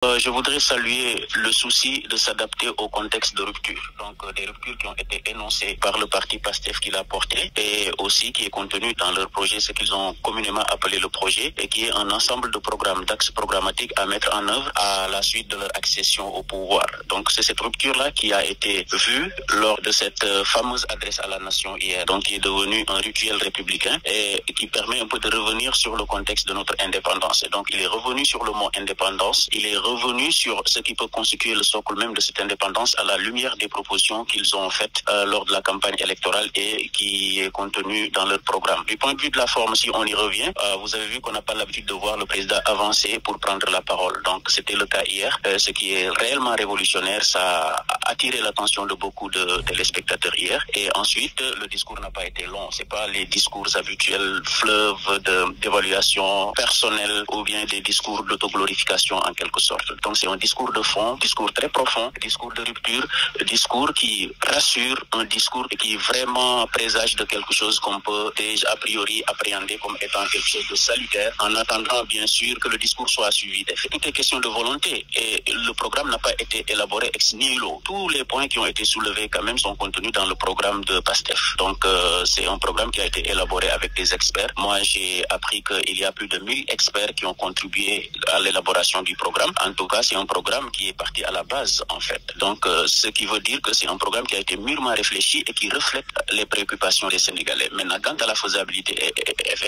Je voudrais saluer le souci de s'adapter au contexte de rupture. Donc, des ruptures qui ont été énoncées par le parti PASTEF qui l'a porté et aussi qui est contenu dans leur projet, ce qu'ils ont communément appelé le projet et qui est un ensemble de programmes, d'axes programmatiques à mettre en œuvre à la suite de leur accession au pouvoir. Donc, c'est cette rupture-là qui a été vue lors de cette fameuse adresse à la nation hier, donc qui est devenue un rituel républicain et qui permet un peu de revenir sur le contexte de notre indépendance. Et donc, il est revenu sur le mot indépendance, il est revenu sur ce qui peut constituer le socle même de cette indépendance à la lumière des propositions qu'ils ont faites lors de la campagne électorale et qui est contenu dans leur programme. Du point de vue de la forme, si on y revient, vous avez vu qu'on n'a pas l'habitude de voir le président avancer pour prendre la parole. Donc c'était le cas hier. Ce qui est réellement révolutionnaire, ça a attiré l'attention de beaucoup de téléspectateurs hier. Et ensuite, le discours n'a pas été long. C'est pas les discours habituels, fleuves d'évaluation personnelle ou bien des discours d'autoglorification en quelque sorte. Donc c'est un discours de fond, discours très profond, discours de rupture, discours qui rassure, un discours qui vraiment présage de quelque chose qu'on peut déjà a priori appréhender comme étant quelque chose de salutaire, en attendant bien sûr que le discours soit suivi d'effet. Tout est question de volonté et le programme n'a pas été élaboré ex nihilo. Tous les points qui ont été soulevés quand même sont contenus dans le programme de PASTEF. Donc c'est un programme qui a été élaboré avec des experts. Moi j'ai appris qu'il y a plus de 1000 experts qui ont contribué à l'élaboration du programme. En tout cas, c'est un programme qui est parti à la base, en fait. Donc, ce qui veut dire que c'est un programme qui a été mûrement réfléchi et qui reflète les préoccupations des Sénégalais. Maintenant, quant à la faisabilité,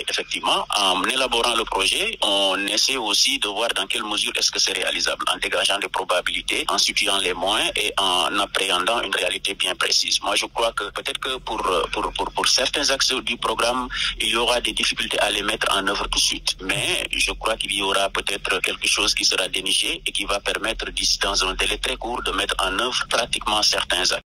effectivement, en élaborant le projet, on essaie aussi de voir dans quelle mesure est-ce que c'est réalisable, en dégageant des probabilités, en situant les moyens et en appréhendant une réalité bien précise. Moi, je crois que peut-être que pour certains axes du programme, il y aura des difficultés à les mettre en œuvre tout de suite. Mais je crois qu'il y aura peut-être quelque chose qui sera déniché et qui va permettre d'ici dans un délai très court de mettre en œuvre pratiquement certains actes.